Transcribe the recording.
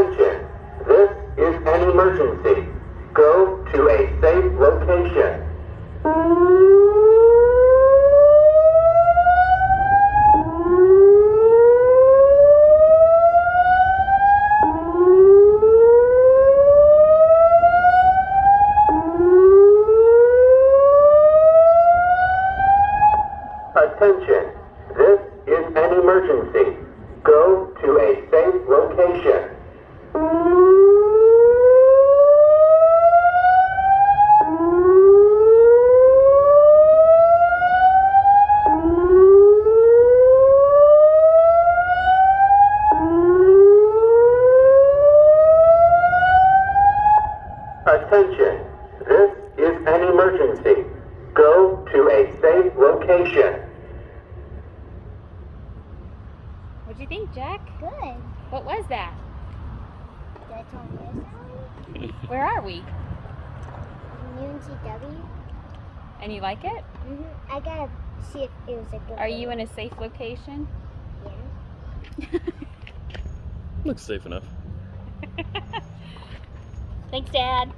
Attention, this is an emergency. Go to a safe location. Attention, this is an emergency. Go to a safe location. Attention, this is an emergency. Go to a safe location. What'd you think, Jack? Good. What was that? That's on this Where are we? UNCW. And you like it? I gotta see if it was a good Are you in a safe location? Yeah. Looks safe enough. Thanks, Dad.